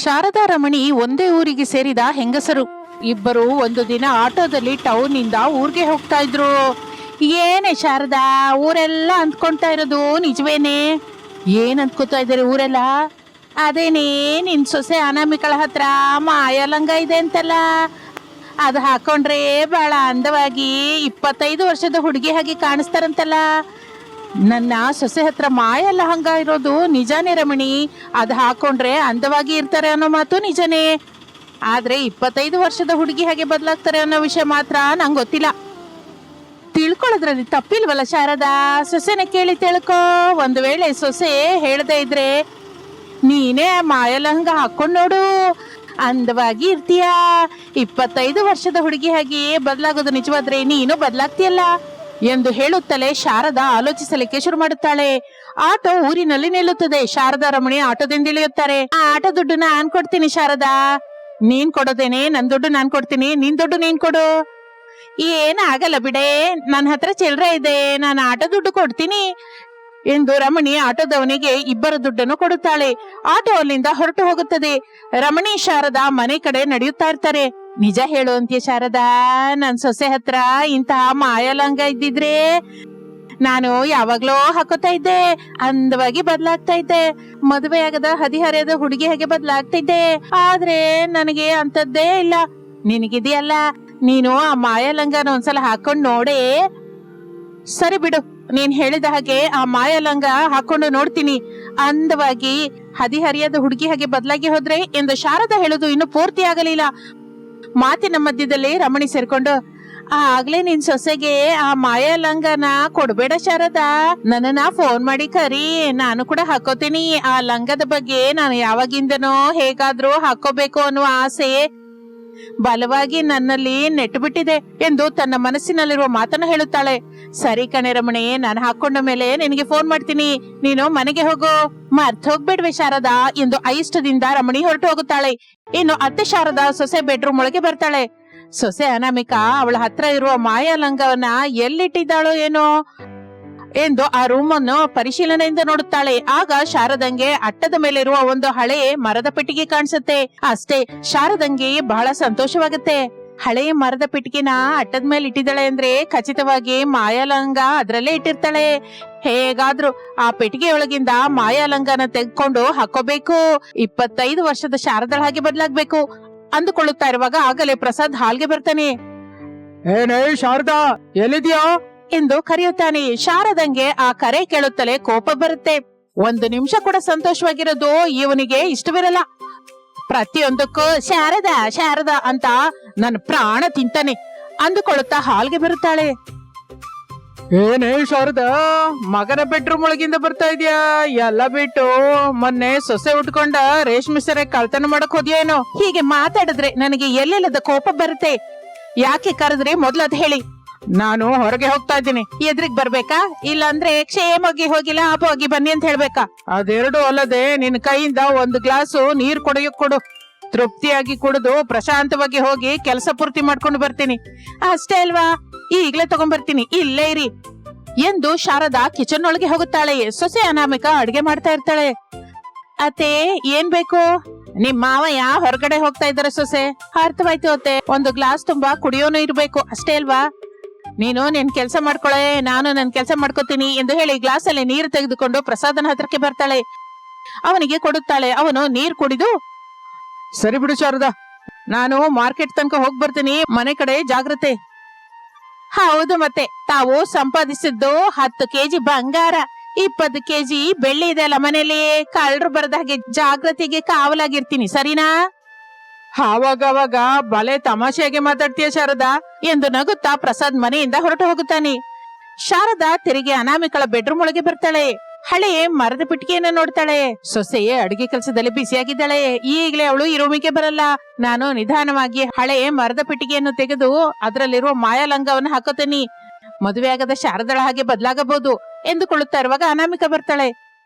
ಶಾರದಾ ರಮಣಿ ಒಂದೇ ಊರಿಗೆ ಸೇರಿದ ಹೆಂಗಸರು. ಇಬ್ಬರು ಒಂದು ದಿನ ಆಟೋದಲ್ಲಿ ಟೌನ್ ಇಂದ ಊರಿಗೆ ಹೋಗ್ತಾ ಇದ್ರು. ಏನೇ ಶಾರದಾ, ಊರೆಲ್ಲ ಅಂದ್ಕೊಂತಾ ಇರೋದು ನಿಜವೇನೆ? ಏನ್ ಅಂದ್ಕೋತಾ ಇದಾರೆ ಊರೆಲ್ಲ? ಅದೇನೇ ನಿನ್ ಸೊಸೆ ಅನಾಮಿಕಳ ಹತ್ರ ಮಾಯಲಂಗ ಇದೆ ಅಂತಲ್ಲ, ಅದು ಹಾಕೊಂಡ್ರೆ ಬಹಳ ಅಂದವಾಗಿ 25 ವರ್ಷದ ಹುಡುಗಿ ಹಾಗೆ ಕಾಣಿಸ್ತಾರಂತಲ್ಲ. ನನ್ನ ಸೊಸೆ ಹತ್ರ ಮಾಯಲ್ಲ ಹಂಗ ಇರೋದು ನಿಜಾನೇ ರಮಣಿ. ಅದು ಹಾಕೊಂಡ್ರೆ ಅಂದವಾಗಿ ಇರ್ತಾರೆ ಅನ್ನೋ ಮಾತು ನಿಜನೇ. ಆದ್ರೆ 25 ವರ್ಷದ ಹುಡುಗಿ ಹಾಗೆ ಬದಲಾಗ್ತಾರೆ ಅನ್ನೋ ವಿಷಯ ಮಾತ್ರ ನಂಗೆ ಗೊತ್ತಿಲ್ಲ. ತಿಳ್ಕೊಳ್ಳೋದ್ರಲ್ಲಿ ತಪ್ಪಿಲ್ವಲ್ಲ ಶಾರದಾ? ಸೊಸೆನ ಕೇಳಿ ತಿಳ್ಕೊ. ಒಂದು ವೇಳೆ ಸೊಸೆ ಹೇಳದೇ ಇದ್ರೆ ನೀನೇ ಮಾಯಲಂಗ ಹಾಕೊಂಡ್ ನೋಡು, ಅಂದವಾಗಿ ಇರ್ತೀಯ. 25 ವರ್ಷದ ಹುಡುಗಿ ಹಾಗೆ ಬದಲಾಗೋದು ನಿಜವಾದ್ರೆ ನೀನು ಬದಲಾಗ್ತೀಯಲ್ಲ ಎಂದು ಹೇಳುತ್ತಲೇ ಶಾರದಾ ಆಲೋಚಿಸಲಿಕ್ಕೆ ಶುರು ಮಾಡುತ್ತಾಳೆ. ಆಟೋ ಊರಿನಲ್ಲಿ ನಿಲ್ಲುತ್ತದೆ. ಶಾರದಾ ರಮಣಿ ಆಟೋದಿಂದ ಇಳಿಯುತ್ತಾರೆ. ಆ ಆಟೋ ದುಡ್ಡು ನಾನ್ ಕೊಡ್ತೀನಿ ಶಾರದಾ. ನೀನ್ ಕೊಡೋದೇನೆ? ನನ್ ದುಡ್ಡು ನಾನ್ ಕೊಡ್ತೀನಿ, ನಿನ್ ದುಡ್ಡು ನೀನ್ ಕೊಡು. ಏನಾಗಲ್ಲ ಬಿಡೆ, ನನ್ನ ಹತ್ರ ಚಿಲ್ಲರೆ ಇದೆ, ನಾನು ಆಟೋ ದುಡ್ಡು ಕೊಡ್ತೀನಿ ಎಂದು ರಮಣಿ ಆಟೋದವನಿಗೆ ಇಬ್ಬರ ದುಡ್ಡನ್ನು ಕೊಡುತ್ತಾಳೆ. ಆಟೋ ಅಲ್ಲಿಂದ ಹೊರಟು ಹೋಗುತ್ತದೆ. ರಮಣಿ ಶಾರದಾ ಮನೆ ಕಡೆ ನಡೆಯುತ್ತಾ ಇರ್ತಾರೆ. ನಿಜ ಹೇಳು ಅಂತೀಯ ಶಾರದಾ? ನನ್ ಸೊಸೆ ಹತ್ರ ಇಂತಹ ಮಾಯಲಂಗ ಇದ್ದಿದ್ರೆ ನಾನು ಯಾವಾಗ್ಲೋ ಹಾಕೋತಾ ಇದ್ದೆ, ಅಂದವಾಗಿ ಬದಲಾಗ್ತಾ ಇದ್ದೆ, ಮದುವೆ ಆಗದ ಹದಿಹರೆಯದ ಹುಡುಗಿ ಹಾಗೆ ಬದಲಾಗ್ತಾ ಇದ್ದೆ. ಆದ್ರೆ ನನಗೆ ಅಂತದ್ದೇ ಇಲ್ಲ. ನಿನಗಿದೆಯಲ್ಲ, ನೀನು ಆ ಮಾಯಲಂಗನ ಒಂದ್ಸಲ ಹಾಕೊಂಡ್ ನೋಡೇ. ಸರಿ ಬಿಡು, ನೀನ್ ಹೇಳಿದ ಹಾಗೆ ಆ ಮಾಯಲಂಗ ಹಾಕೊಂಡು ನೋಡ್ತೀನಿ. ಅಂದವಾಗಿ ಹದಿಹರಿಯದ ಹುಡುಗಿ ಹಾಗೆ ಬದಲಾಗಿ ಹೋದ್ರೆ ಎಂದು ಶಾರದಾ ಹೇಳುದು ಇನ್ನು ಪೂರ್ತಿ ಆಗಲಿಲ್ಲ. ಮಾತಿನ ಮಧ್ಯದಲ್ಲಿ ರಮಣಿ ಸೇರ್ಕೊಂಡು, ಆಗ್ಲೇ ನಿನ್ ಸೊಸೆಗೆ ಆ ಮಾಯಲಂಗನ ಕೊಡ್ಬೇಡ ಶಾರದಾ, ನನ್ನನ್ನ ಫೋನ್ ಮಾಡಿ ಕರಿ, ನಾನು ಕೂಡ ಹಾಕೋತೀನಿ. ಆ ಲಂಗದ ಬಗ್ಗೆ ನಾನು ಯಾವಾಗಿಂದನೋ ಹೇಗಾದ್ರೂ ಹಾಕೋಬೇಕು ಅನ್ನುವ ಆಸೆ ಬಲವಾಗಿ ನನ್ನಲ್ಲಿ ನೆಟ್ಟು ಬಿಟ್ಟಿದೆ ಎಂದು ತನ್ನ ಮನಸ್ಸಿನಲ್ಲಿರುವ ಮಾತನ್ನ ಹೇಳುತ್ತಾಳೆ. ಸರಿ ಕಣೆ ರಮಣಿ, ನಾನು ಹಾಕೊಂಡ ಮೇಲೆ ನಿನಗೆ ಫೋನ್ ಮಾಡ್ತೀನಿ, ನೀನು ಮನೆಗೆ ಹೋಗು, ಮರ್ತ್ ಹೋಗ್ಬೇಡ್ವೆ ಶಾರದಾ ಎಂದು ಐಷ್ಟದಿಂದ ರಮಣಿ ಹೊರಟು ಹೋಗುತ್ತಾಳೆ. ಇನ್ನು ಅತ್ತೆ ಶಾರದಾ ಸೊಸೆ ಬೆಡ್ರೂಮ್ ಒಳಗೆ ಬರ್ತಾಳೆ. ಸೊಸೆ ಅನಾಮಿಕಾ ಅವಳ ಹತ್ರ ಇರುವ ಮಾಯಾಲಂಗವನ್ನ ಎಲ್ಲಿಟ್ಟಿದ್ದಾಳೋ ಏನೋ ಎಂದು ಆ ರೂಮ್ ಅನ್ನು ಪರಿಶೀಲನೆಯಿಂದ ನೋಡುತ್ತಾಳೆ. ಆಗ ಶಾರದಂಗೆ ಅಟ್ಟದ ಮೇಲೆ ಇರುವ ಒಂದು ಹಳೆ ಮರದ ಪೆಟ್ಟಿಗೆ ಕಾಣಿಸುತ್ತೆ. ಅಷ್ಟೇ, ಶಾರದಂಗೆ ಬಹಳ ಸಂತೋಷವಾಗುತ್ತೆ. ಹಳೆ ಮರದ ಪೆಟ್ಟಿಗೆನ ಅಟ್ಟದ ಮೇಲೆ ಇಟ್ಟಿದ್ದಾಳೆ ಅಂದ್ರೆ ಖಚಿತವಾಗಿ ಮಾಯಾಲಂಗ ಅದ್ರಲ್ಲೇ ಇಟ್ಟಿರ್ತಾಳೆ. ಹೇಗಾದ್ರೂ ಆ ಪೆಟ್ಟಿಗೆಯೊಳಗಿಂದ ಮಾಯಾಲಂಗನ ತೆಗೆದುಕೊಂಡು ಹಾಕೋಬೇಕು, 25 ವರ್ಷದ ಶಾರದಳ ಹಾಗೆ ಬದಲಾಗ್ಬೇಕು ಅಂದುಕೊಳ್ಳುತ್ತಾ ಇರುವಾಗ ಆಗಲೇ ಪ್ರಸಾದ್ ಹಾಲ್ಗೆ ಬರ್ತಾನೆ. ಏನೇ ಶಾರದಾ, ಎಲ್ಲಿದ್ಯಾ ಎಂದು ಕರೆಯುತ್ತಾನೆ. ಶಾರದಂಗೆ ಆ ಕರೆ ಕೇಳುತ್ತಲೇ ಕೋಪ ಬರುತ್ತೆ. ಒಂದು ನಿಮಿಷ ಕೂಡ ಸಂತೋಷವಾಗಿರೋದು ಇವನಿಗೆ ಇಷ್ಟವಿರಲ್ಲ. ಪ್ರತಿಯೊಂದಕ್ಕೂ ಶಾರದಾ ಶಾರದಾ ಅಂತ ನನ್ನ ಪ್ರಾಣ ತಿಂತಾನೆ ಅಂದುಕೊಳ್ಳುತ್ತಾ ಹಾಲ್ಗೆ ಬರುತ್ತಾಳೆ. ಏನೇ ಶಾರದಾ, ಮಗನ ಬೆಡ್ರೂಮ್ ಒಳಗಿಂದ ಬರ್ತಾ ಇದ್ಯಾ? ಎಲ್ಲ ಬಿಟ್ಟು ಮೊನ್ನೆ ಸೊಸೆ ಉಟ್ಕೊಂಡ ರೇಷ್ಮೆ ಸೀರೆ ಕಳ್ತನ ಮಾಡಕ್ ಹೋದ್ಯೇನೋ? ಹೀಗೆ ಮಾತಾಡಿದ್ರೆ ನನಗೆ ಎಲ್ಲೆಲ್ಲದ ಕೋಪ ಬರುತ್ತೆ. ಯಾಕೆ ಕರೆದ್ರಿ ಮೊದ್ಲದ್ ಹೇಳಿ. ನಾನು ಹೊರಗೆ ಹೋಗ್ತಾ ಇದ್ದೀನಿ. ಎದ್ರಿಗ್ ಬರ್ಬೇಕಾ? ಇಲ್ಲಾಂದ್ರೆ ಕ್ಷೇಮವಾಗಿ ಹೋಗಿ ಲಾಭವಾಗಿ ಬನ್ನಿ ಅಂತ ಹೇಳ್ಬೇಕಾ? ಅದೆರಡು ಅಲ್ಲದೆ ನಿನ್ ಕೈಯಿಂದ ಒಂದು ಗ್ಲಾಸು ನೀರ್ ಕೊಡೋಕ್ ಕೊಡು. ತೃಪ್ತಿಯಾಗಿ ಕುಡಿದು ಪ್ರಶಾಂತವಾಗಿ ಹೋಗಿ ಕೆಲಸ ಪೂರ್ತಿ ಮಾಡ್ಕೊಂಡು ಬರ್ತೀನಿ. ಅಷ್ಟೇ ಅಲ್ವಾ, ಈಗ್ಲೇ ತಗೊಂಡ್ಬರ್ತೀನಿ, ಇಲ್ಲೇ ಇರಿ ಎಂದು ಶಾರದಾ ಕಿಚನ್ ಒಳಗೆ ಹೋಗುತ್ತಾಳೆ. ಸೊಸೆ ಅನಾಮಿಕಾ ಅಡ್ಗೆ ಮಾಡ್ತಾ ಇರ್ತಾಳೆ. ಅತ್ತೆ, ಏನ್ ಬೇಕು? ನಿಮ್ ಮಾವಯ್ಯ ಹೊರಗಡೆ ಹೋಗ್ತಾ ಇದ್ದಾರೆ ಸೊಸೆ. ಅರ್ಥವಾಯ್ತು ಅತ್ತೆ, ಒಂದು ಗ್ಲಾಸ್ ತುಂಬಾ ಕುಡಿಯೋನು ಇರ್ಬೇಕು, ಅಷ್ಟೇ ಅಲ್ವಾ? ನೀನು ನಿನ್ ಕೆಲ್ಸ ಮಾಡ್ಕೊಳೆ, ನಾನು ನನ್ ಕೆಲ್ಸ ಮಾಡ್ಕೋತೀನಿ ಎಂದು ಹೇಳಿ ಗ್ಲಾಸ್ ಅಲ್ಲಿ ನೀರು ತೆಗೆದುಕೊಂಡು ಪ್ರಸಾದನ ಹತ್ರಕ್ಕೆ ಬರ್ತಾಳೆ. ಅವನಿಗೆ ಕೊಡುತ್ತಾಳೆ. ಅವನು ನೀರ್ ಕುಡಿದು, ಸರಿ ಬಿಡು ಶಾರದಾ, ನಾನು ಮಾರ್ಕೆಟ್ ತನಕ ಹೋಗ್ ಬರ್ತೀನಿ, ಮನೆ ಕಡೆ ಜಾಗ್ರತೆ. ಹೌದು, ಮತ್ತೆ ತಾವು ಸಂಪಾದಿಸಿದ್ದು 10 ಕೆಜಿ ಬಂಗಾರ, 20 ಕೆಜಿ ಬೆಳ್ಳಿ ಇದೆ ಅಲ್ಲ ಮನೇಲಿ, ಕಳ್ಳರು ಬರದ ಹಾಗೆ ಜಾಗ್ರತೆಗೆ ಕಾವಲಾಗಿರ್ತೀನಿ, ಸರಿನಾ? ಆವಾಗ ಬಲೆ ತಮಾಷೆಯಾಗಿ ಮಾತಾಡ್ತೀಯ ಶಾರದಾ ಎಂದು ನಗುತ್ತಾ ಪ್ರಸಾದ್ ಮನೆಯಿಂದ ಹೊರಟು ಹೋಗುತ್ತಾನೆ. ಶಾರದಾ ತಿರುಗಿ ಅನಾಮಿಕಳ ಬೆಡ್ರೂಮ್ ಒಳಗೆ ಬರ್ತಾಳೆ. ಹಳೆ ಮರದ ಪೆಟ್ಟಿಗೆಯನ್ನು ನೋಡ್ತಾಳೆ. ಸೊಸೆಯೇ ಅಡಿಗೆ ಕೆಲಸದಲ್ಲಿ ಬಿಸಿಯಾಗಿದ್ದಾಳೆ. ಈಗಲೇ ಅವಳು ಈ ರೂಮಿಗೆ ಬರಲ್ಲ. ನಾನು ನಿಧಾನವಾಗಿ ಹಳೆ ಮರದ ಪೆಟ್ಟಿಗೆಯನ್ನು ತೆಗೆದು ಅದರಲ್ಲಿರುವ ಮಾಯಾಲಂಗವನ್ನು ಹಾಕೋತೀನಿ, ಮದುವೆ ಆಗದ ಶಾರದಳ ಹಾಗೆ ಬದಲಾಗಬಹುದು ಎಂದುಕೊಳ್ಳುತ್ತಾ ಇರುವಾಗ ಅನಾಮಿಕಾ ಬರ್ತಾಳೆ.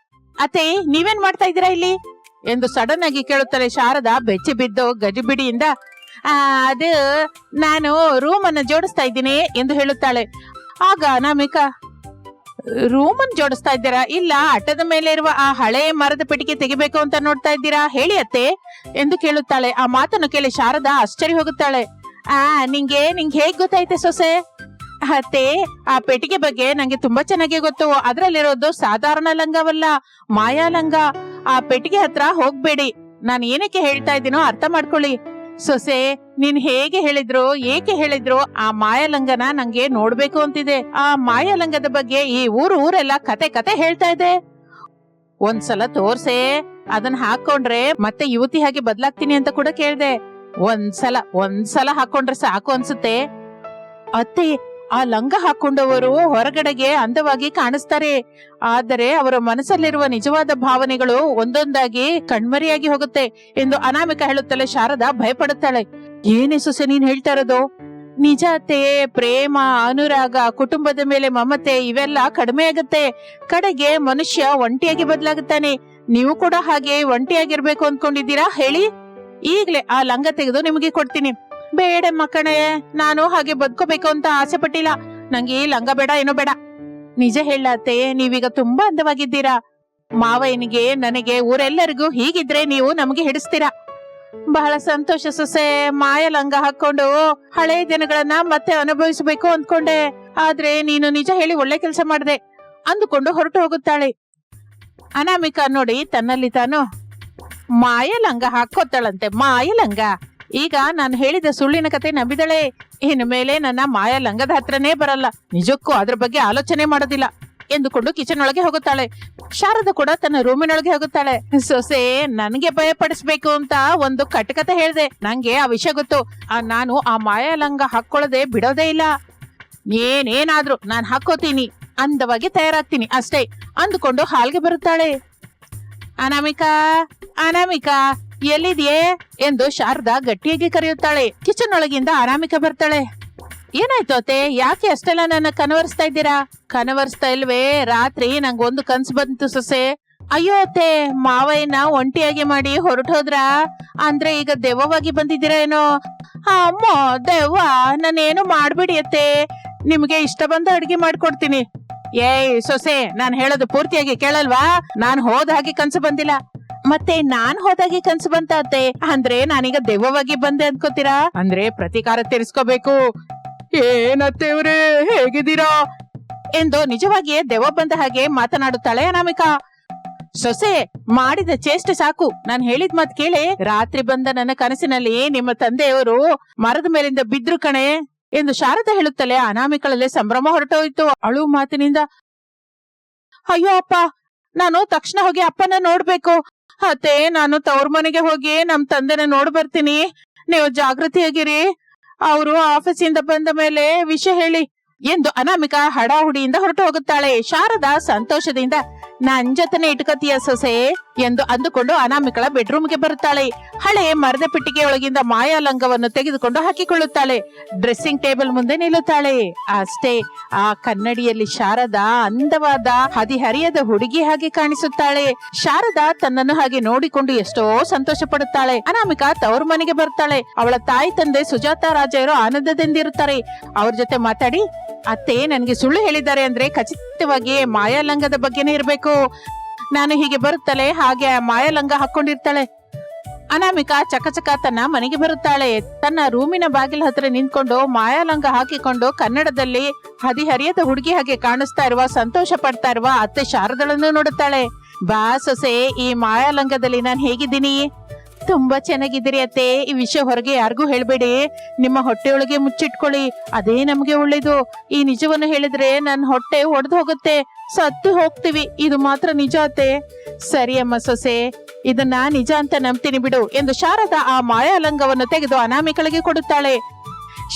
ಅತ್ತೆ, ನೀವೇನ್ ಮಾಡ್ತಾ ಇದ್ದೀರಾ ಇಲ್ಲಿ ಎಂದು ಸಡನ್ ಆಗಿ ಕೇಳುತ್ತಾಳೆ. ಶಾರದಾ ಬೆಚ್ಚಿ ಬಿದ್ದು ಗಜಿಬಿಡಿಯಿಂದ, ಅದು ನಾನು ರೂಮ್ ಅನ್ನು ಜೋಡಿಸ್ತಾ ಇದ್ದೀನಿ ಎಂದು ಹೇಳುತ್ತಾಳೆ. ಆಗ ಅನಾಮಿಕಾ, ರೂಮನ್ ಜೋಡಿಸ್ತಾ ಇದ್ದೀರಾ ಇಲ್ಲ ಅಟ್ಟದ ಮೇಲೆ ಇರುವ ಆ ಹಳೆ ಮರದ ಪೆಟ್ಟಿಗೆ ತೆಗಿಬೇಕು ಅಂತ ನೋಡ್ತಾ ಇದ್ದೀರಾ ಹೇಳಿ ಅತ್ತೆ ಎಂದು ಕೇಳುತ್ತಾಳೆ. ಆ ಮಾತನ್ನು ಕೇಳಿ ಶಾರದಾ ಆಶ್ಚರ್ಯ ಹೋಗುತ್ತಾಳೆ. ನಿಂಗೆ ಹೇಗ್ ಗೊತ್ತಾಯ್ತೆ ಸೊಸೆ? ಅತ್ತೆ, ಆ ಪೆಟ್ಟಿಗೆ ಬಗ್ಗೆ ನಂಗೆ ತುಂಬಾ ಚೆನ್ನಾಗಿ ಗೊತ್ತು. ಅದ್ರಲ್ಲಿರೋದು ಸಾಧಾರಣ ಲಂಗವಲ್ಲ, ಮಾಯಾ ಲಂಗ. ಆ ಪೆಟ್ಟಿಗೆ ಹತ್ರ ಹೋಗ್ಬೇಡಿ. ನಾನು ಏನಕ್ಕೆ ಹೇಳ್ತಾ ಇದ್ದೀನೋ ಅರ್ಥ ಮಾಡ್ಕೊಳ್ಳಿ. ಸೊಸೆ, ನೀನ್ ಹೇಗೆ ಹೇಳಿದ್ರು ಏಕೆ ಹೇಳಿದ್ರು ಆ ಮಾಯಾಲಂಗನ ನಂಗೆ ನೋಡ್ಬೇಕು ಅಂತಿದೆ. ಆ ಮಾಯಾಲಂಗದ ಬಗ್ಗೆ ಈ ಊರೆಲ್ಲ ಕತೆ ಹೇಳ್ತಾ ಇದೆ. ಒಂದ್ಸಲ ತೋರ್ಸೆ, ಅದನ್ನ ಹಾಕೊಂಡ್ರೆ ಮತ್ತೆ ಯುವತಿ ಹಾಗೆ ಬದ್ಲಾಗ್ತೀನಿ ಅಂತ ಕೂಡ ಕೇಳ್ದೆ. ಒಂದ್ಸಲ ಹಾಕೊಂಡ್ರೆ ಸಾಕು ಅನ್ಸುತ್ತೆ. ಅತ್ತೆ, ಆ ಲಂಗ ಹಾಕೊಂಡವರು ಹೊರಗಡೆಗೆ ಅಂದವಾಗಿ ಕಾಣಿಸ್ತಾರೆ, ಆದರೆ ಅವರ ಮನಸ್ಸಲ್ಲಿರುವ ನಿಜವಾದ ಭಾವನೆಗಳು ಒಂದೊಂದಾಗಿ ಕಣ್ಮರಿಯಾಗಿ ಹೋಗುತ್ತೆ ಎಂದು ಅನಾಮಿಕಾ ಹೇಳುತ್ತಲೇ ಶಾರದಾ ಭಯಪಡುತ್ತಾಳೆ. ಏನೇ ಸೊಸೆ ನೀನ್ ಹೇಳ್ತಾ ಇರೋದು? ನಿಜ ಅತ್ತೆ, ಪ್ರೇಮ, ಅನುರಾಗ, ಕುಟುಂಬದ ಮೇಲೆ ಮಮತೆ ಇವೆಲ್ಲ ಕಡಿಮೆ ಆಗುತ್ತೆ. ಕಡೆಗೆ ಮನುಷ್ಯ ಒಂಟಿಯಾಗಿ ಬದಲಾಗುತ್ತಾನೆ. ನೀವು ಕೂಡ ಹಾಗೆ ಒಂಟಿಯಾಗಿರ್ಬೇಕು ಅನ್ಕೊಂಡಿದ್ದೀರಾ ಹೇಳಿ? ಈಗ್ಲೇ ಆ ಲಂಗ ತೆಗೆದು ನಿಮಗೆ ಕೊಡ್ತೀನಿ. ಬೇಡ ಮಕ್ಕಳೇ, ನಾನು ಹಾಗೆ ಬದುಕೋಬೇಕು ಅಂತ ಆಸೆ ಪಟ್ಟಿಲ್ಲ. ನಂಗೆ ಈ ಲಂಗ ಬೇಡ, ಏನೋ ಬೇಡ. ನಿಜ ಹೇಳತ್ತೆ, ನೀವೀಗ ತುಂಬಾ ಅಂದವಾಗಿದ್ದೀರಾ. ಮಾವಯ್ಯನಿಗೆ, ನನಗೆ, ಊರೆಲ್ಲರಿಗೂ ಹೀಗಿದ್ರೆ ನೀವು ನಮಗೆ ಹಿಡಿಸ್ತೀರಾ. ಬಹಳ ಸಂತೋಷ ಸೊಸೆ. ಮಾಯ ಲಂಗ ಹಾಕೊಂಡು ಹಳೆ ದಿನಗಳನ್ನ ಮತ್ತೆ ಅನುಭವಿಸಬೇಕು ಅಂದ್ಕೊಂಡೆ, ಆದ್ರೆ ನೀನು ನಿಜ ಹೇಳಿ ಒಳ್ಳೆ ಕೆಲಸ ಮಾಡ್ದೆ ಅಂದುಕೊಂಡು ಹೊರಟು ಹೋಗುತ್ತಾಳೆ. ಅನಾಮಿಕಾ ನೋಡಿ ತನ್ನಲ್ಲಿ ತಾನು ಮಾಯ ಲಂಗ ಹಾಕೋತಾಳಂತೆ. ಮಾಯ ಲಂಗ, ಈಗ ನಾನು ಹೇಳಿದ ಸುಳ್ಳಿನ ಕತೆ ನಂಬಿದಳೆ. ಇನ್ನು ಮೇಲೆ ನನ್ನ ಮಾಯಾ ಲಂಗದ ಹತ್ರನೇ ಬರಲ್ಲ, ನಿಜಕ್ಕೂ ಅದ್ರ ಬಗ್ಗೆ ಆಲೋಚನೆ ಮಾಡೋದಿಲ್ಲ ಎಂದುಕೊಂಡು ಕಿಚನ್ ಒಳಗೆ ಹೋಗುತ್ತಾಳೆ. ಶಾರದಾ ಕೂಡ ತನ್ನ ರೂಮಿನೊಳಗೆ ಹೋಗುತ್ತಾಳೆ. ಸೊಸೆ, ನನಗೆ ಭಯ ಪಡಿಸ್ಬೇಕು ಅಂತ ಒಂದು ಕಟ್ಟುಕತೆ ಹೇಳ್ದೆ. ನಂಗೆ ಆ ವಿಷಯ ಗೊತ್ತು. ನಾನು ಆ ಮಾಯಾ ಲಂಗ ಹಾಕೊಳ್ಳದೆ ಬಿಡೋದೇ ಇಲ್ಲ. ಏನಾದ್ರೂ ನಾನು ಹಾಕೋತೀನಿ, ಅಂದವಾಗಿ ತಯಾರಾಗ್ತೀನಿ ಅಷ್ಟೇ ಅಂದುಕೊಂಡು ಹಾಲ್ಗೆ ಬರುತ್ತಾಳೆ. ಅನಾಮಿಕಾ ಎಲ್ಲಿದೆಯೇ ಎಂದು ಶಾರದಾ ಗಟ್ಟಿಯಾಗಿ ಕರೆಯುತ್ತಾಳೆ. ಕಿಚನ್ ಒಳಗಿಂದ ಅನಾಮಿಕಾ ಬರ್ತಾಳೆ. ಏನಾಯ್ತು ಅತ್ತೆ, ಯಾಕೆ ಅಷ್ಟೆಲ್ಲ ನನ್ನ ಕನವರಿಸ್ತಾ ಇದ್ದೀರಾ? ಕನವರಿಸ್ತಾ ಇಲ್ವೇ? ರಾತ್ರಿ ನಂಗೊಂದು ಕನ್ಸು ಬಂತು ಸೊಸೆ. ಅಯ್ಯೋ ಅತ್ತೆ, ಮಾವಯ್ಯನ ಒಂಟಿಯಾಗಿ ಮಾಡಿ ಹೊರಟೋದ್ರ? ಅಂದ್ರೆ ಈಗ ದೆವ್ವವಾಗಿ ಬಂದಿದ್ದೀರಾ ಏನೋ? ಅಮ್ಮ ದೆವ್ವ, ನಾನೇನು ಮಾಡ್ಬಿಡಿ ಅತ್ತೆ, ನಿಮ್ಗೆ ಇಷ್ಟ ಬಂದ ಅಡ್ಗೆ ಮಾಡ್ಕೊಡ್ತೀನಿ. ಏಯ್ ಸೊಸೆ, ನಾನ್ ಹೇಳೋದು ಪೂರ್ತಿಯಾಗಿ ಕೇಳಲ್ವಾ? ನಾನ್ ಹೋದ ಹಾಗೆ ಕನ್ಸು ಬಂದಿಲ್ಲ. ಮತ್ತೆ ನಾನ್ ಹೋದಾಗೆ ಕನ್ಸು ಬಂತ ಅತ್ತೆ? ಅಂದ್ರೆ ನಾನೀಗ ದೆವ್ವವಾಗಿ ಬಂದೆ ಅನ್ಕೋತೀರಾ? ಅಂದ್ರೆ ಪ್ರತೀಕಾರ ತೀರಿಸ್ಕೋಬೇಕು. ಏನತ್ತೇವ್ರೆ, ಹೇಗಿದ್ದೀರಾ ಎಂದು ನಿಜವಾಗಿಯೇ ದೆವ್ವ ಬಂದ ಹಾಗೆ ಮಾತನಾಡುತ್ತಾಳೆ ಅನಾಮಿಕಾ. ಸೊಸೆ, ಮಾಡಿದ ಚೇಷ್ಟೆ ಸಾಕು. ನಾನ್ ಹೇಳಿದ ಮಾತ್ ಕೇಳಿ. ರಾತ್ರಿ ಬಂದ ನನ್ನ ಕನಸಿನಲ್ಲಿ ನಿಮ್ಮ ತಂದೆಯವರು ಮರದ ಮೇಲಿಂದ ಬಿದ್ರು ಕಣೆ ಎಂದು ಶಾರದಾ ಹೇಳುತ್ತಲೇ ಅನಾಮಿಕಳಲ್ಲೇ ಸಂಭ್ರಮ ಹೊರಟೋಯ್ತು. ಅಳು ಮಾತಿನಿಂದ, ಅಯ್ಯೋ ಅಪ್ಪ, ನಾನು ತಕ್ಷಣ ಹೋಗಿ ಅಪ್ಪನ ನೋಡ್ಬೇಕು. ಅತ್ತೆ, ನಾನು ತವ್ರ ಮನೆಗೆ ಹೋಗಿ ನಮ್ ತಂದೆನ ನೋಡ್ ಬರ್ತೀನಿ. ನೀವು ಜಾಗೃತಿಯಾಗಿರಿ. ಅವರು ಆಫೀಸಿಂದ ಬಂದ ಮೇಲೆ ವಿಷಯ ಹೇಳಿ ಎಂದು ಅನಾಮಿಕಾ ಹಡಾಹುಡಿಯಿಂದ ಹೊರಟು ಹೋಗುತ್ತಾಳೆ. ಶಾರದಾ ಸಂತೋಷದಿಂದ, ನನ್ ಜೊತೆನೆ ಇಟ್ಕತಿಯ ಸೊಸೆ ಎಂದು ಅಂದುಕೊಂಡು ಅನಾಮಿಕಳ ಬೆಡ್ರೂಮ್ಗೆ ಬರುತ್ತಾಳೆ. ಹಳೆ ಮರದ ಪೆಟ್ಟಿಗೆಯೊಳಗಿಂದ ಮಾಯಾ ಲಂಗವನ್ನು ತೆಗೆದುಕೊಂಡು ಹಾಕಿಕೊಳ್ಳುತ್ತಾಳೆ. ಡ್ರೆಸ್ಸಿಂಗ್ ಟೇಬಲ್ ಮುಂದೆ ನಿಲ್ಲುತ್ತಾಳೆ. ಅಷ್ಟೇ, ಆ ಕನ್ನಡಿಯಲ್ಲಿ ಶಾರದಾ ಅಂದವಾದ ಹದಿಹರಿಯದ ಹುಡುಗಿ ಹಾಗೆ ಕಾಣಿಸುತ್ತಾಳೆ. ಶಾರದಾ ತನ್ನನ್ನು ಹಾಗೆ ನೋಡಿಕೊಂಡು ಎಷ್ಟೋ ಸಂತೋಷ ಪಡುತ್ತಾಳೆ. ಅನಾಮಿಕಾ ತವ್ರ ಮನೆಗೆ ಬರ್ತಾಳೆ. ಅವಳ ತಾಯಿ ತಂದೆ ಸುಜಾತಾ ರಾಜರು ಆನಂದದಿಂದಿರುತ್ತಾರೆ. ಅವ್ರ ಜೊತೆ ಮಾತಾಡಿ, ಅತ್ತೆ ನನ್ಗೆ ಸುಳ್ಳು ಹೇಳಿದ್ದಾರೆ ಅಂದ್ರೆ ಖಚಿತವಾಗಿ ಮಾಯಾಲಂಗದ ಬಗ್ಗೆನೇ ಇರ್ಬೇಕು. ನಾನು ಹೀಗೆ ಬರುತ್ತಲೇ ಹಾಗೆ ಮಾಯಾಲಂಗ ಹಾಕೊಂಡಿರ್ತಾಳೆ. ಅನಾಮಿಕಾ ಚಕಚಕ ತನ್ನ ಮನೆಗೆ ಬರುತ್ತಾಳೆ. ತನ್ನ ರೂಮಿನ ಬಾಗಿಲ ಹತ್ರ ನಿಂತ್ಕೊಂಡು ಮಾಯಾಲಂಗ ಹಾಕಿಕೊಂಡು ಕನ್ನಡದಲ್ಲಿ ಹದಿಹರಿಯದ ಹುಡುಗಿ ಹಾಗೆ ಕಾಣಿಸ್ತಾ ಇರುವ, ಸಂತೋಷ ಪಡ್ತಾ ಇರುವ ಅತ್ತೆ ಶಾರದಳನ್ನು ನೋಡುತ್ತಾಳೆ. ಬಾ ಸೊಸೆ, ಈ ಮಾಯಾಲಂಗದಲ್ಲಿ ನಾನ್ ಹೇಗಿದ್ದೀನಿ? ತುಂಬಾ ಚೆನ್ನಾಗಿದ್ದೀರಿ ಅತ್ತೆ. ಈ ವಿಷಯ ಹೊರಗೆ ಯಾರಿಗೂ ಹೇಳ್ಬೇಡಿ. ನಿಮ್ಮ ಹೊಟ್ಟೆಯೊಳಗೆ ಮುಚ್ಚಿಟ್ಕೊಳ್ಳಿ, ಅದೇ ನಮ್ಗೆ ಒಳ್ಳೇದು. ಈ ನಿಜವನ್ನು ಹೇಳಿದ್ರೆ ನನ್ನ ಹೊಟ್ಟೆ ಒಡೆದು ಹೋಗುತ್ತೆ, ಸತ್ತು ಹೋಗ್ತೀವಿ. ಇದು ಮಾತ್ರ ನಿಜ ಅತ್ತೆ. ಸರಿ ಅಮ್ಮ ಸೊಸೆ, ಇದನ್ನ ನಿಜ ಅಂತ ನಂಬ್ತೀನಿ ಬಿಡು ಎಂದು ಶಾರದಾ ಆ ಮಾಯಾಲಂಗವನ್ನು ತೆಗೆದು ಅನಾಮಿಕಳಿಗೆ ಕೊಡುತ್ತಾಳೆ.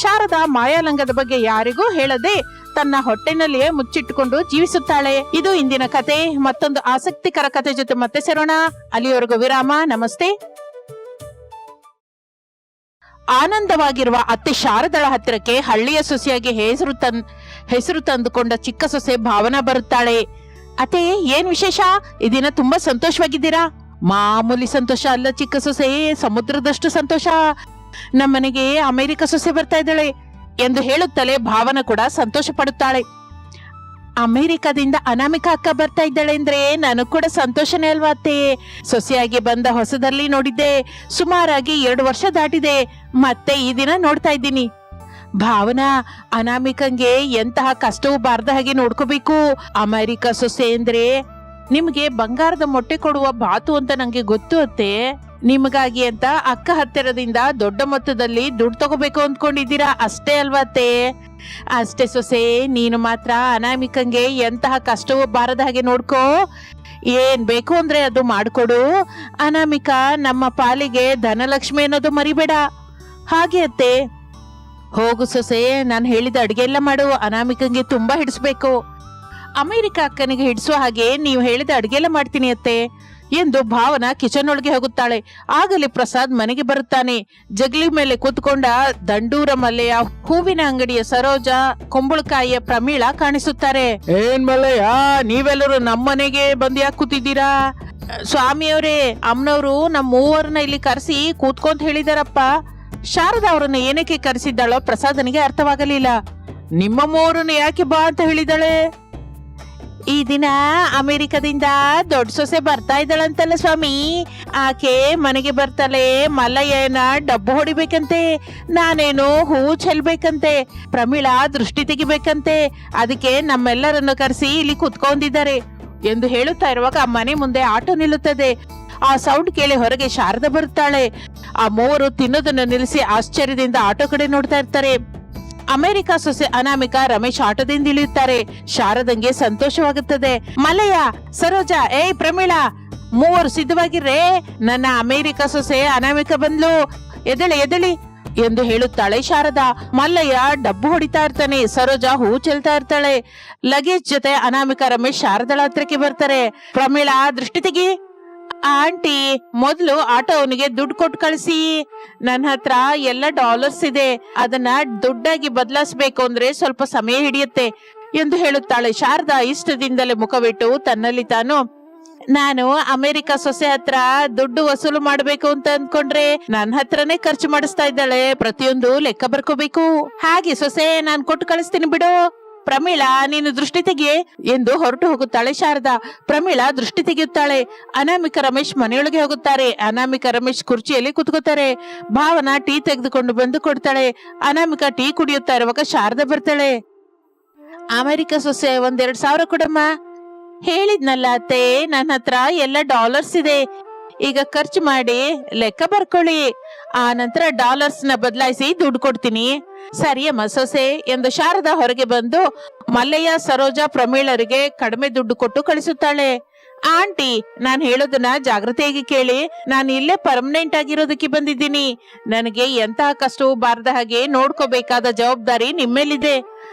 ಶಾರದಾ ಮಾಯಾಲಂಗದ ಬಗ್ಗೆ ಯಾರಿಗೂ ಹೇಳದೆ ತನ್ನ ಹೊಟ್ಟೆನಲ್ಲಿಯೇ ಮುಚ್ಚಿಟ್ಟುಕೊಂಡು ಜೀವಿಸುತ್ತಾಳೆ. ಇದು ಇಂದಿನ ಕತೆ. ಮತ್ತೊಂದು ಆಸಕ್ತಿಕರ ಕತೆ ಜೊತೆ ಮತ್ತೆ ಸೇರೋಣ. ಅಲ್ಲಿಯವರೆಗೂ ವಿರಾಮ. ನಮಸ್ತೆ. ಆನಂದವಾಗಿರುವ ಅತ್ತೆ ಶಾರದಳ ಹತ್ತಿರಕ್ಕೆ ಹಳ್ಳಿಯ ಸೊಸೆಯಾಗಿ ಹೆಸರು ತಂದುಕೊಂಡ ಚಿಕ್ಕ ಸೊಸೆ ಭಾವನಾ ಬರುತ್ತಾಳೆ. ಅತ್ತೆ, ಏನ್ ವಿಶೇಷ? ಈ ದಿನ ತುಂಬಾ ಸಂತೋಷವಾಗಿದ್ದೀರಾ? ಮಾಮೂಲಿ ಸಂತೋಷ ಅಲ್ಲ ಚಿಕ್ಕ ಸೊಸೆ, ಸಮುದ್ರದಷ್ಟು ಸಂತೋಷ. ನಮ್ಮನೆಗೆ ಅಮೆರಿಕ ಸೊಸೆ ಬರ್ತಾ ಇದ್ದಾಳೆ ಎಂದು ಹೇಳುತ್ತಲೇ ಭಾವನಾ ಕೂಡ ಸಂತೋಷ ಪಡುತ್ತಾಳೆ. ಅಮೆರಿಕದಿಂದ ಅನಾಮಿಕಾ ಅಕ್ಕ ಬರ್ತಾ ಇದ್ದಾಳೆ ಅಂದ್ರೆ ನನಗ್ ಕೂಡ ಸಂತೋಷನೇ ಅಲ್ವಾ ಅತ್ತೆ. ಸೊಸೆಯಾಗಿ ಬಂದ ಹೊಸದಲ್ಲಿ ನೋಡಿದ್ದೆ, ಸುಮಾರಾಗಿ 2 ವರ್ಷ ದಾಟಿದೆ, ಮತ್ತೆ ಈ ದಿನ ನೋಡ್ತಾ ಇದ್ದೀನಿ. ಭಾವನಾ, ಅನಾಮಿಕಂಗೆ ಎಂತಹ ಕಷ್ಟವೂ ಬಾರ್ದ ಹಾಗೆ ನೋಡ್ಕೋಬೇಕು. ಅಮೆರಿಕ ಸೊಸೆ ಅಂದ್ರೆ ನಿಮ್ಗೆ ಬಂಗಾರದ ಮೊಟ್ಟೆ ಕೊಡುವ ಬಾತು ಅಂತ ನಂಗೆ ಗೊತ್ತು ಅತ್ತೆ. ನಿಮಗಾಗಿ ಅಂತ ಅಕ್ಕ ಹತ್ತಿರದಿಂದ ದೊಡ್ಡ ಮೊತ್ತದಲ್ಲಿ ದುಡ್ಡು ತಗೋಬೇಕು ಅಂದ್ಕೊಂಡಿದ್ದೀರಾ ಅಷ್ಟೇ ಅಲ್ವಾ ಅತ್ತೆ? ಅಷ್ಟೇ ಸೊಸೆ, ನೀನು ಮಾತ್ರ ಅನಾಮಿಕಂಗೆ ಎಂತಹ ಕಷ್ಟವೂ ಬಾರದ ಹಾಗೆ ನೋಡ್ಕೋ. ಏನ್ ಬೇಕು ಅಂದ್ರೆ ಅದು ಮಾಡ್ಕೊಡು. ಅನಾಮಿಕಾ ನಮ್ಮ ಪಾಲಿಗೆ ಧನಲಕ್ಷ್ಮಿ ಅನ್ನೋದು ಮರಿಬೇಡ. ಹಾಗೆ ಅತ್ತೆ. ಹೋಗು ಸೊಸೆ, ನಾನು ಹೇಳಿದ ಅಡ್ಗೆ ಎಲ್ಲ ಮಾಡು. ಅನಾಮಿಕಂಗೆ ತುಂಬಾ ಹಿಡಿಸ್ಬೇಕು. ಅಮೆರಿಕ ಅಕ್ಕನಿಗೆ ಹಿಡಿಸುವ ಹಾಗೆ ನೀವು ಹೇಳಿದ ಅಡ್ಗೆ ಎಲ್ಲ ಮಾಡ್ತೀನಿ ಅತ್ತೆ ಎಂದು ಭಾವನಾ ಕಿಚನ್ ಒಳಗೆ ಹೋಗುತ್ತಾಳೆ. ಆಗಲೇ ಪ್ರಸಾದ್ ಮನೆಗೆ ಬರುತ್ತಾನೆ. ಜಗಲಿ ಮೇಲೆ ಕೂತ್ಕೊಂಡ ದಂಡೂರ ಮಲ್ಲೆಯ, ಹೂವಿನ ಅಂಗಡಿಯ ಸರೋಜ, ಕುಂಬಳಕಾಯಿಯ ಪ್ರಮೀಳಾ ಕಾಣಿಸುತ್ತಾರೆ. ಏನ್ ಮಲ್ಲಯ್ಯ, ನೀವೆಲ್ಲರೂ ನಮ್ಮನೆಗೆ ಬಂದು ಯಾಕೆ ಕೂತಿದ್ದೀರಾ? ಸ್ವಾಮಿಯವರೇ, ಅಮ್ಮನವರು ನಮ್ಮ ಮೂವರನ್ನ ಇಲ್ಲಿ ಕರೆಸಿ ಕೂತ್ಕೊಂತ ಹೇಳಿದಾರಪ್ಪ. ಶಾರದಾ ಅವರನ್ನ ಏನಕ್ಕೆ ಕರೆಸಿದ್ದಾಳೋ ಪ್ರಸಾದನಿಗೆ ಅರ್ಥವಾಗಲಿಲ್ಲ. ನಿಮ್ಮ ಮೂರನ್ನು ಯಾಕೆ ಬಾ ಅಂತ ಹೇಳಿದಾಳೆ? ಈ ದಿನ ಅಮೆರಿಕದಿಂದ ದೊಡ್ಡ ಸೊಸೆ ಬರ್ತಾ ಇದ್ದಾಳಂತಲ್ಲ ಸ್ವಾಮಿ. ಆಕೆ ಮನೆಗೆ ಬರ್ತಾಳೆ. ಮಲ್ಲಯ್ಯನ ಡಬ್ಬು ಹೊಡಿಬೇಕಂತೆ, ನಾನೇನು ಹೂ ಚೆಲ್ಬೇಕಂತೆ, ಪ್ರಮೀಳಾ ದೃಷ್ಟಿ ತೆಗಿಬೇಕಂತೆ. ಅದಕ್ಕೆ ನಮ್ಮೆಲ್ಲರನ್ನು ಕರೆಸಿ ಇಲ್ಲಿ ಕುತ್ಕೊಂಡಿದ್ದಾರೆ ಎಂದು ಹೇಳುತ್ತಾ ಇರುವಾಗ ಮನೆ ಮುಂದೆ ಆಟೋ ನಿಲ್ಲುತ್ತದೆ. ಆ ಸೌಂಡ್ ಕೇಳಿ ಹೊರಗೆ ಶಾರದಾ ಬರುತ್ತಾಳೆ. ಆ ಮೂವರು ತಿನ್ನೋದನ್ನು ನಿಲ್ಲಿಸಿ ಆಶ್ಚರ್ಯದಿಂದ ಆಟೋ ಕಡೆ ನೋಡ್ತಾ ಇರ್ತಾರೆ. ಅಮೆರಿಕ ಸೊಸೆ ಅನಾಮಿಕಾ, ರಮೇಶ್ ಆಟೋದಿಂದ ಇಳಿಯುತ್ತಾರೆ. ಶಾರದಂಗೆ ಸಂತೋಷವಾಗುತ್ತದೆ. ಮಲ್ಲಯ್ಯ, ಸರೋಜಾ, ಏಯ್ ಪ್ರಮೀಳಾ, ಮೂವರು ಸಿದ್ಧವಾಗಿರ್ರೇ, ನನ್ನ ಅಮೆರಿಕ ಸೊಸೆ ಅನಾಮಿಕಾ ಬಂದ್ಲು, ಎದಳಿ ಎದಳಿ ಎಂದು ಹೇಳುತ್ತಾಳೆ ಶಾರದಾ. ಮಲ್ಲಯ್ಯ ಡಬ್ಬು ಹೊಡಿತಾ ಇರ್ತಾನೆ. ಸರೋಜಾ ಹೂ ಚೆಲ್ತಾ ಇರ್ತಾಳೆ. ಲಗೇಜ್ ಜೊತೆ ಅನಾಮಿಕಾ, ರಮೇಶ್ ಶಾರದಳ ಹತ್ರಕ್ಕೆ ಬರ್ತಾರೆ. ಪ್ರಮೀಳಾ, ದೃಷ್ಟಿ ತೆಗಿ. ಆಂಟಿ, ಮೊದ್ಲು ಆಟೋ ಅವನಿಗೆ ದುಡ್ಡು ಕೊಟ್ಟು ಕಳಿಸಿ. ನನ್ನ ಹತ್ರ ಎಲ್ಲ ಡಾಲರ್ಸ್ ಇದೆ, ಅದನ್ನ ದುಡ್ಡಾಗಿ ಬದಲಾಯಿಸ್ಬೇಕು ಅಂದ್ರೆ ಸ್ವಲ್ಪ ಸಮಯ ಹಿಡಿಯುತ್ತೆ ಎಂದು ಹೇಳುತ್ತಾಳೆ. ಶಾರದಾ ಇಷ್ಟದಿಂದಲೇ ಮುಖವಿಟ್ಟು ತನ್ನಲ್ಲಿ ತಾನು, ನಾನು ಅಮೆರಿಕ ಸೊಸೆ ಹತ್ರ ದುಡ್ಡು ವಸೂಲು ಮಾಡ್ಬೇಕು ಅಂತ ಅಂದ್ಕೊಂಡ್ರೆ ನನ್ನ ಹತ್ರನೇ ಖರ್ಚು ಮಾಡಿಸ್ತಾ ಇದ್ದಾಳೆ. ಪ್ರತಿಯೊಂದು ಲೆಕ್ಕ ಬರ್ಕೋಬೇಕು. ಹಾಗೆ ಸೊಸೆ, ನಾನ್ ಕೊಟ್ಟು ಕಳಿಸ್ತೀನಿ ಬಿಡು. ಪ್ರಮೀಳಾ, ನೀನು ದೃಷ್ಟಿ ತೆಗಿ ಎಂದು ಹೊರಟು ಹೋಗುತ್ತಾಳೆ ಶಾರದಾ. ಪ್ರಮೀಳಾ ದೃಷ್ಟಿ ತೆಗೆಯುತ್ತಾಳೆ. ಅನಾಮಿಕ, ರಮೇಶ್ ಮನೆಯೊಳಗೆ ಹೋಗುತ್ತಾರೆ. ಅನಾಮಿಕ, ರಮೇಶ್ ಕುರ್ಚಿಯಲ್ಲಿ ಕುತ್ಕೋತಾರೆ. ಭಾವನಾ ಟೀ ತೆಗೆದುಕೊಂಡು ಬಂದು ಕೊಡ್ತಾಳೆ. ಅನಾಮಿಕ ಟೀ ಕುಡಿಯುತ್ತಾ ಇರುವಾಗ ಶಾರದಾ ಬರ್ತಾಳೆ. ಅಮೆರಿಕ ಸೊಸೆ, 1-2 ಸಾವಿರ ಕೊಡಮ್ಮ. ಹೇಳಿದ್ನಲ್ಲ ಅತ್ತೆ, ನನ್ನ ಹತ್ರ ಎಲ್ಲ ಡಾಲರ್ಸ್ ಇದೆ, ಈಗ ಖರ್ಚು ಮಾಡಿ ಲೆಕ್ಕ ಬರ್ಕೊಳ್ಳಿ. ಆ ನಂತರ ಡಾಲರ್ಸ್ ನ ಬದಲಾಯಿಸಿ ದುಡ್ಡು ಕೊಡ್ತೀನಿ. ಸರಿಯಮ್ಮ ಸೊಸೆ ಎಂದು ಶಾರದಾ ಹೊರಗೆ ಬಂದು ಮಲ್ಲಯ್ಯ, ಸರೋಜಾ, ಪ್ರಮೀಳರಿಗೆ ಕಡಿಮೆ ದುಡ್ಡು ಕೊಟ್ಟು ಕಳಿಸುತ್ತಾಳೆ. ಆಂಟಿ, ನಾನ್ ಹೇಳೋದನ್ನ ಜಾಗ್ರತೆಯಾಗಿ ಕೇಳಿ. ನಾನು ಇಲ್ಲೇ ಪರ್ಮನೆಂಟ್ ಆಗಿರೋದಕ್ಕೆ ಬಂದಿದ್ದೀನಿ. ನನಗೆ ಎಂತಹ ಕಷ್ಟವೂ ಬಾರದ ಹಾಗೆ ನೋಡ್ಕೋಬೇಕಾದ ಜವಾಬ್ದಾರಿ ನಿಮ್ಮೇಲಿದೆ.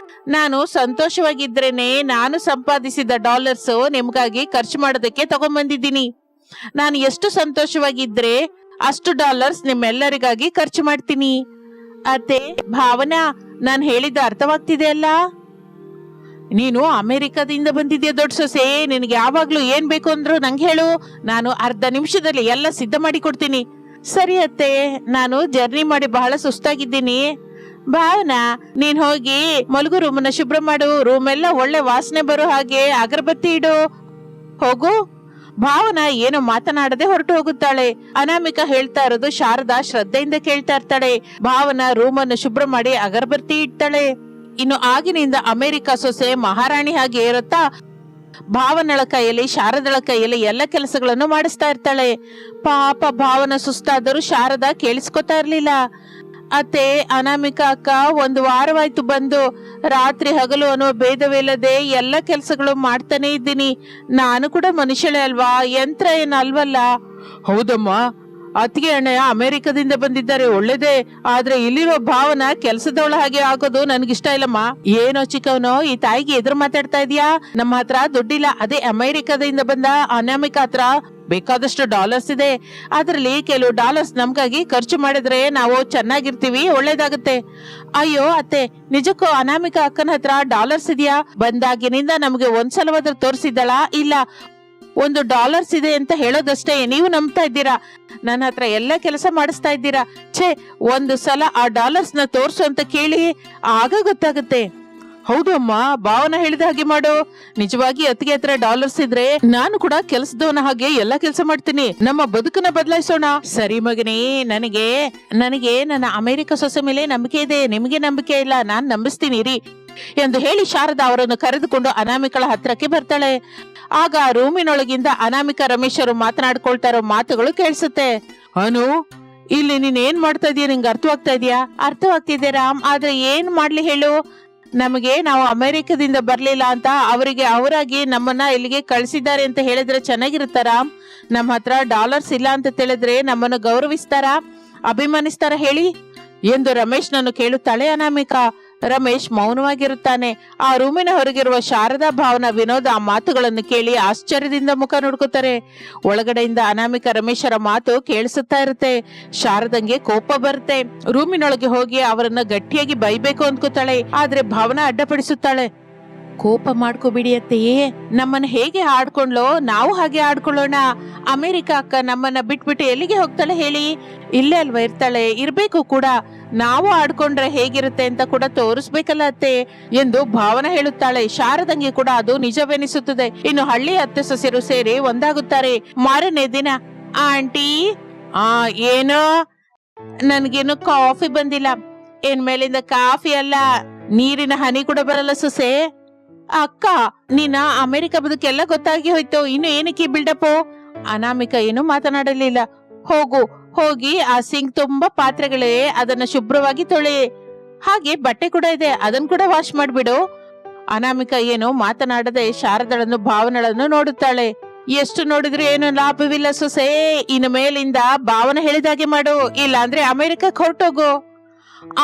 ನಾನು ಸಂತೋಷವಾಗಿದ್ರೇನೆ ನಾನು ಸಂಪಾದಿಸಿದ ಡಾಲರ್ಸ್ ನಿಮ್ಗಾಗಿ ಖರ್ಚು ಮಾಡೋದಕ್ಕೆ ತಗೊಂಡ್ಬಂದಿದ್ದೀನಿ. ನಾನು ಎಷ್ಟು ಸಂತೋಷವಾಗಿದ್ರೆ ಅಷ್ಟು ಡಾಲರ್ಸ್ ನಿಮ್ಮೆಲ್ಲರಿಗಾಗಿ ಖರ್ಚು ಮಾಡ್ತೀನಿ. ಅತ್ತೆ, ಭಾವನಾ, ನಾನು ಹೇಳಿದ ಅರ್ಥವಾಗ್ತಿದೆ ಅಲ್ಲ? ನೀನು ಅಮೆರಿಕದಿಂದ ಬಂದಿದ್ಯಾ ದೊಡ್ಡ ಸೊಸೆ, ನಿನಗೆ ಯಾವಾಗ್ಲೂ ಏನ್ ಬೇಕು ಅಂದ್ರು ನಂಗೆ ಹೇಳು, ನಾನು ಅರ್ಧ ನಿಮಿಷದಲ್ಲಿ ಎಲ್ಲ ಸಿದ್ಧ ಮಾಡಿ ಕೊಡ್ತೀನಿ. ಸರಿ ಅತ್ತೆ, ನಾನು ಜರ್ನಿ ಮಾಡಿ ಬಹಳ ಸುಸ್ತಾಗಿದ್ದೀನಿ. ಭಾವನಾ, ನೀನ್ ಹೋಗಿ ಮಲಗು ರೂಮನ್ನ ಶುಭ್ರ ಮಾಡು. ರೂಮ್ ಎಲ್ಲ ಒಳ್ಳೆ ವಾಸನೆ ಬರೋ ಹಾಗೆ ಅಗರಬತ್ತಿ ಇಡು. ಹೋಗು. ಭಾವನಾ ಏನು ಮಾತನಾಡದೆ ಹೊರಟು ಹೋಗುತ್ತಾಳೆ. ಅನಾಮಿಕಾ ಹೇಳ್ತಾ ಇರೋದು ಶಾರದಾ ಶ್ರದ್ಧೆಯಿಂದ ಕೇಳ್ತಾ ಇರ್ತಾಳೆ. ಭಾವನಾ ರೂಮನ್ನು ಶುಭ್ರ ಮಾಡಿ ಅಗರಬತ್ತಿ ಇಡ್ತಾಳೆ. ಇನ್ನು ಆಗಿನಿಂದ ಅಮೆರಿಕ ಸೊಸೆ ಮಹಾರಾಣಿ ಹಾಗೆ ಇರುತ್ತಾ ಭಾವನಳ ಕೈಯಲ್ಲಿ, ಶಾರದಳ ಕೈಯಲ್ಲಿ ಎಲ್ಲ ಕೆಲಸಗಳನ್ನು ಮಾಡಿಸ್ತಾ ಇರ್ತಾಳೆ. ಪಾಪ ಭಾವನ ಸುಸ್ತಾದರೂ ಶಾರದಾ ಕೇಳಿಸ್ಕೊತಾ ಇರ್ಲಿಲ್ಲ. ಅತ್ತೆ, ಅನಾಮಿಕಾ ಅಕ್ಕ 1 ವಾರವಾಯ್ತು ಬಂದು. ರಾತ್ರಿ ಹಗಲು ಅನ್ನೋ ಭೇದವಿಲ್ಲದೆ ಎಲ್ಲ ಕೆಲಸಗಳು ಮಾಡ್ತಾನೆ ಇದ್ದೀನಿ. ನಾನು ಕೂಡ ಮನುಷ್ಯಳೇ ಅಲ್ವಾ, ಯಂತ್ರ ಏನಲ್ವಲ್ಲ. ಹೌದಮ್ಮ, ಅತ್ತಿಗೆ ಅಣ್ಣಯ್ಯ ಅಮೆರಿಕದಿಂದ ಬಂದಿದ್ದಾರೆ, ಒಳ್ಳೇದೇ. ಆದ್ರೆ ಇಲ್ಲಿರೋ ಭಾವನ ಕೆಲ್ಸದವಳ ಹಾಗೆ ಆಗೋದು ನನ್ಗಿಷ್ಟ ಇಲ್ಲಮ್ಮ. ಏನೋ ಚಿಕ್ಕವನು, ಈ ತಾಯಿಗೆ ಎದುರು ಮಾತಾಡ್ತಾ ಇದೀಯಾ? ನಮ್ಮ ಹತ್ರ ದುಡ್ಡಿಲ್ಲ. ಅದೇ ಅಮೆರಿಕದಿಂದ ಬಂದ ಅನಾಮಿಕಾ ಹತ್ರ ಬೇಕಾದಷ್ಟು ಡಾಲರ್ಸ್ ಇದೆ. ಅದ್ರಲ್ಲಿ ಕೆಲವು ಡಾಲರ್ಸ್ ನಮ್ಗಾಗಿ ಖರ್ಚು ಮಾಡಿದ್ರೆ ನಾವು ಚೆನ್ನಾಗಿರ್ತೀವಿ, ಒಳ್ಳೇದಾಗುತ್ತೆ. ಅಯ್ಯೋ ಅತ್ತೆ, ನಿಜಕ್ಕೂ ಅನಾಮಿಕಾ ಅಕ್ಕನ ಹತ್ರ ಡಾಲರ್ಸ್ ಇದೆಯಾ? ಬಂದಾಗಿನಿಂದ ನಮ್ಗೆ ಒಂದ್ಸಲವಾದ್ರೂ ತೋರಿಸಿದ್ದಳ? ಇಲ್ಲ. $1 ಇದೆ ಅಂತ ಹೇಳೋದಷ್ಟೇ, ನೀವು ನಂಬ್ತಾ ಇದ್ದೀರಾ? ನನ್ನ ಹತ್ರ ಎಲ್ಲ ಕೆಲಸ ಮಾಡಿಸ್ತಾ ಇದ್ದೀರಾ? ಛೇ, 1 ಸಲ ಆ ಡಾಲರ್ಸ್ ನ ತೋರ್ಸು ಅಂತ ಕೇಳಿ, ಆಗ ಗೊತ್ತಾಗುತ್ತೆ. ಹೌದು ಅಮ್ಮ, ಭಾವನ ಹೇಳಿದ ಹಾಗೆ ಮಾಡು. ನಿಜವಾಗಿ ಅತ್ತಿಗೆ ಹತ್ರ ಡಾಲರ್ಸ್ ಇದ್ರೆ ನಾನು ಕೂಡ ಕೆಲಸದವನ ಹಾಗೆ ಎಲ್ಲಾ ಕೆಲಸ ಮಾಡ್ತೀನಿ. ನಮ್ಮ ಬದುಕನ್ನ ಬದಲಾಯಿಸೋಣ. ಸರಿ ಮಗನೇ, ನನಗೆ ನನಗೆ ನನ್ನ ಅಮೆರಿಕ ಸೊಸೆ ಮೇಲೆ ನಂಬಿಕೆ ಇದೆ, ನಿಮಗೆ ನಂಬಿಕೆ ಇಲ್ಲ, ನಾನ್ ನಂಬಿಸ್ತೀನಿ ರೀ ಎಂದು ಹೇಳಿ ಶಾರದಾ ಅವರನ್ನು ಕರೆದುಕೊಂಡು ಅನಾಮಿಕಳ ಹತ್ರಕ್ಕೆ ಬರ್ತಾಳೆ. ಆಗ ರೂಮಿನೊಳಗಿಂದ ಅನಾಮಿಕ ರಮೇಶರು ಮಾತನಾಡ್ಕೊಳ್ತಾ ಇರೋ ಮಾತುಗಳು ಕೇಳಿಸುತ್ತೆ. ಅನು, ಇಲ್ಲಿ ನೀನ್ ಏನ್ ಮಾಡ್ತಾ ಇದೀಯ? ನಿಂಗೆ ಅರ್ಥವಾಗ್ತಾ ಇದೆಯಾ? ಅರ್ಥವಾಗ್ತಿದೆ ರಾಮ್, ಆದ್ರೆ ಏನ್ ಮಾಡ್ಲಿ ಹೇಳು? ನಮಗೆ ನಾವು ಅಮೆರಿಕದಿಂದ ಬರ್ಲಿಲ್ಲ ಅಂತ ಅವರಿಗೆ ಅವರಾಗಿ ನಮ್ಮನ್ನ ಇಲ್ಲಿಗೆ ಕಳಿಸಿದ್ದಾರೆ ಅಂತ ಹೇಳಿದ್ರೆ ಚೆನ್ನಾಗಿರುತ್ತ ರಾಮ್? ನಮ್ಮ ಹತ್ರ ಡಾಲರ್ಸ್ ಇಲ್ಲ ಅಂತ ತಿಳಿದ್ರೆ ನಮ್ಮನ್ನು ಗೌರವಿಸ್ತಾರ, ಅಭಿಮಾನಿಸ್ತಾರ ಹೇಳಿ ಎಂದು ರಮೇಶ್ನನ್ನು ಕೇಳುತ್ತಾಳೆ ಅನಾಮಿಕಾ. ರಮೇಶ್ ಮೌನವಾಗಿರುತ್ತಾನೆ. ಆ ರೂಮಿನ ಹೊರಗಿರುವ ಶಾರದಾ, ಭಾವನಾ, ವಿನೋದ್ ಆ ಮಾತುಗಳನ್ನು ಕೇಳಿ ಆಶ್ಚರ್ಯದಿಂದ ಮುಖ ನೋಡ್ಕೋತಾರೆ. ಒಳಗಡೆಯಿಂದ ಅನಾಮಿಕಾ ರಮೇಶರ ಮಾತು ಕೇಳಿಸುತ್ತಾ ಇರುತ್ತೆ. ಶಾರದಂಗೆ ಕೋಪ ಬರುತ್ತೆ. ರೂಮಿನೊಳಗೆ ಹೋಗಿ ಅವರನ್ನ ಗಟ್ಟಿಯಾಗಿ ಬೈಬೇಕು ಅಂದ್ಕೋತಾಳೆ. ಆದ್ರೆ ಭಾವನಾ ಅಡ್ಡಪಡಿಸುತ್ತಾಳೆ. ಕೋಪ ಮಾಡ್ಕೋಬಿಡಿ ಅತ್ತೆಯೇ, ನಮ್ಮನ್ನ ಹೇಗೆ ಆಡ್ಕೊಂಡ್ಲೋ ನಾವು ಹಾಗೆ ಆಡ್ಕೊಳ್ಳೋಣ. ಅಮೆರಿಕ ಅಕ್ಕ ನಮ್ಮನ್ನ ಬಿಟ್ಬಿಟ್ಟು ಎಲ್ಲಿಗೆ ಹೋಗ್ತಾಳೆ ಹೇಳಿ? ಇಲ್ಲೇ ಅಲ್ವಾ ಇರ್ತಾಳೆ, ಇರ್ಬೇಕು ಕೂಡ. ನಾವು ಆಡ್ಕೊಂಡ್ರೆ ಹೇಗಿರುತ್ತೆ ಅಂತ ಕೂಡ ತೋರಿಸ್ಬೇಕಲ್ಲ ಅತ್ತೆ ಎಂದು ಭಾವನ ಹೇಳುತ್ತಾಳೆ. ಶಾರದಂಗೆ ಕೂಡ ಅದು ನಿಜವೆನಿಸುತ್ತದೆ. ಇನ್ನು ಹಳ್ಳಿ ಅತ್ತೆ ಸೊಸೆರು ಸೇರಿ ಒಂದಾಗುತ್ತಾರೆ. ಮಾರನೇ ದಿನ, ಆಂಟಿ, ಏನು? ನನ್ಗೇನು ಕಾಫಿ ಬಂದಿಲ್ಲ. ಏನ್ ಮೇಲಿಂದ ಕಾಫಿ ಅಲ್ಲ, ನೀರಿನ ಹನಿ ಕೂಡ ಬರಲ್ಲ ಸೊಸೆ. ಅಕ್ಕ, ನೀನ ಅಮೆರಿಕ ಬದುಕೆಲ್ಲ ಗೊತ್ತಾಗಿ ಹೋಯ್ತು, ಇನ್ನು ಏನಕ್ಕೆ ಬಿಲ್ಡಪ್? ಅನಾಮಿಕ ಏನು ಮಾತನಾಡಲಿಲ್ಲ. ಹೋಗಿ ಆ ಸಿಂಕ್ ತುಂಬಾ ಪಾತ್ರೆಗಳೇ, ಅದನ್ನ ಶುಭ್ರವಾಗಿ ತೊಳೆ. ಹಾಗೆ ಬಟ್ಟೆ ಕೂಡ ಇದೆ, ಅದನ್ನ ಕೂಡ ವಾಶ್ ಮಾಡ್ಬಿಡು. ಅನಾಮಿಕ ಏನು ಮಾತನಾಡದೆ ಶಾರದಳನ್ನು, ಭಾವನಳನ್ನು ನೋಡುತ್ತಾಳೆ. ಎಷ್ಟು ನೋಡಿದ್ರು ಏನು ಲಾಭವಿಲ್ಲ ಸೊಸೆ. ಇನ್ನು ಮೇಲಿಂದ ಭಾವನ ಹೇಳಿದಾಗೆ ಮಾಡು, ಇಲ್ಲ ಅಂದ್ರೆ ಅಮೆರಿಕಕ್ಕೆ ಹೊರಟೋಗು.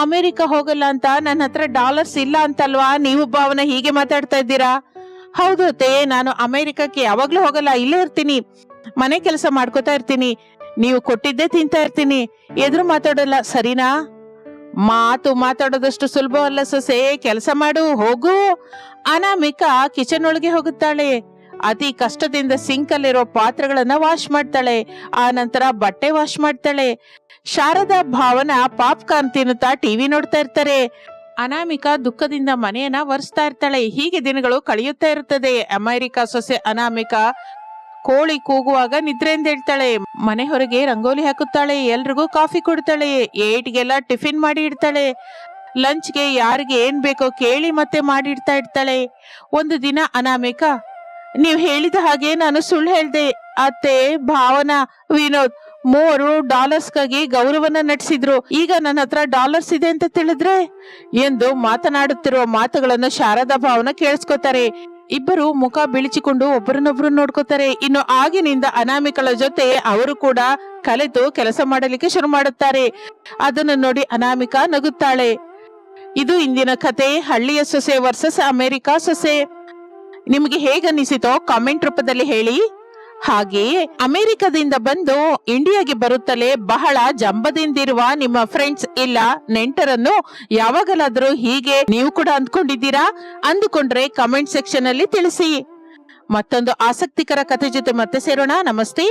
ಅಮೆರಿಕ ಹೋಗಲ್ಲ ಅಂತ ನನ್ನ ಹತ್ರ ಡಾಲರ್ಸ್ ಇಲ್ಲ ಅಂತಲ್ವಾ ನೀವು ಭಾವನ ಹೀಗೆ ಮಾತಾಡ್ತಾ ಇದ್ದೀರಾ? ಹೌದು ಅತ್ತೆ, ನಾನು ಅಮೆರಿಕಕ್ಕೆ ಯಾವಾಗ್ಲೂ ಹೋಗಲ್ಲ, ಇಲ್ಲೇ ಇರ್ತೀನಿ, ಮನೆ ಕೆಲಸ ಮಾಡ್ಕೋತಾ ಇರ್ತೀನಿ, ನೀವು ಕೊಟ್ಟಿದ್ದೇ ತಿಂತಾ ಇರ್ತೀನಿ, ಎದುರು ಮಾತಾಡಲ್ಲ, ಸರಿನಾ? ಮಾತಾಡೋದಷ್ಟು ಸುಲಭವಲ್ಲ ಸೊಸೆ, ಕೆಲಸ ಮಾಡು, ಹೋಗು. ಅನಾಮಿಕಾ ಕಿಚನ್ ಒಳಗೆ ಹೋಗುತ್ತಾಳೆ. ಅತಿ ಕಷ್ಟದಿಂದ ಸಿಂಕ್ ಅಲ್ಲಿರೋ ಪಾತ್ರೆಗಳನ್ನ ವಾಶ್ ಮಾಡ್ತಾಳೆ. ಆ ನಂತರ ಬಟ್ಟೆ ವಾಶ್ ಮಾಡ್ತಾಳೆ. ಶಾರದಾ, ಭಾವನಾ ಪಾಪ್ಕಾರ್ನ್ ತಿನ್ನುತ್ತಾ ಟಿವಿ ನೋಡ್ತಾ ಇರ್ತಾರೆ. ಅನಾಮಿಕಾ ದುಃಖದಿಂದ ಮನೆಯನ್ನ ಒರೆಸ್ತಾ ಇರ್ತಾಳೆ. ಹೀಗೆ ದಿನಗಳು ಕಳೆಯುತ್ತಾ ಇರುತ್ತದೆ. ಅಮೆರಿಕ ಸೊಸೆ ಅನಾಮಿಕಾ ಕೋಳಿ ಕೂಗುವಾಗ ನಿದ್ರೆಯಿಂದ ಹೇಳ್ತಾಳೆ. ಮನೆ ಹೊರಗೆ ರಂಗೋಲಿ ಹಾಕುತ್ತಾಳೆ. ಎಲ್ರಿಗೂ ಕಾಫಿ ಕೊಡ್ತಾಳೆ. 8ಗೆಲ್ಲ ಟಿಫಿನ್ ಮಾಡಿ ಇಡ್ತಾಳೆ. ಲಂಚ್ಗೆ ಯಾರಿಗೆ ಏನ್ ಬೇಕೋ ಕೇಳಿ ಮತ್ತೆ ಮಾಡಿಡ್ತಾ ಇರ್ತಾಳೆ. ಒಂದು ದಿನ ಅನಾಮಿಕಾ, ನೀವ್ ಹೇಳಿದ ಹಾಗೆ ನಾನು ಸುಳ್ಳು ಹೇಳ್ದೆ ಅತ್ತೆ. ಭಾವನಾ, ವಿನೋದ್ $3ಗಾಗಿ ಗೌರವನ ನಟಿಸಿದ್ರು. ಈಗ ನನ್ನ ಹತ್ರ ಡಾಲರ್ಸ್ ಇದೆ ಅಂತ ತಿಳಿದ್ರೆ ಎಂದು ಮಾತನಾಡುತ್ತಿರುವ ಮಾತುಗಳನ್ನು ಶಾರದಾ, ಭಾವನ ಕೇಳಿಸ್ಕೊತಾರೆ. ಇಬ್ಬರು ಮುಖ ಬಿಳಿಚಿಕೊಂಡು ಒಬ್ಬರನ್ನೊಬ್ರು ನೋಡ್ಕೋತಾರೆ. ಇನ್ನು ಆಗಿನಿಂದ ಅನಾಮಿಕಳ ಜೊತೆ ಅವರು ಕೂಡ ಕಲೆತು ಕೆಲಸ ಮಾಡಲಿಕ್ಕೆ ಶುರು ಮಾಡುತ್ತಾರೆ. ಅದನ್ನು ನೋಡಿ ಅನಾಮಿಕಾ ನಗುತ್ತಾಳೆ. ಇದು ಇಂದಿನ ಕತೆ, ಹಳ್ಳಿಯ ಸೊಸೆ ವರ್ಸಸ್ ಅಮೆರಿಕಾ ಸೊಸೆ. ನಿಮಗೆ ಹೇಗನ್ನಿಸಿತೋ ಕಾಮೆಂಟ್ ರೂಪದಲ್ಲಿ ಹೇಳಿ. ಹಾಗೆಯೇ ಅಮೆರಿಕದಿಂದ ಬಂದು ಇಂಡಿಯಾಗೆ ಬರುತ್ತಲೇ ಬಹಳ ಜಂಬದಿಂದಿರುವ ನಿಮ್ಮ ಫ್ರೆಂಡ್ಸ್ ಇಲ್ಲ ನೆಂಟರನ್ನು ಯಾವಾಗಲಾದ್ರೂ ಹೀಗೆ ನೀವು ಕೂಡ ಅಂದ್ಕೊಂಡಿದ್ದೀರಾ? ಅಂದುಕೊಂಡ್ರೆ ಕಮೆಂಟ್ ಸೆಕ್ಷನ್ ಅಲ್ಲಿ ತಿಳಿಸಿ. ಮತ್ತೊಂದು ಆಸಕ್ತಿಕರ ಕಥೆ ಜೊತೆ ಮತ್ತೆ ಸೇರೋಣ. ನಮಸ್ತೆ.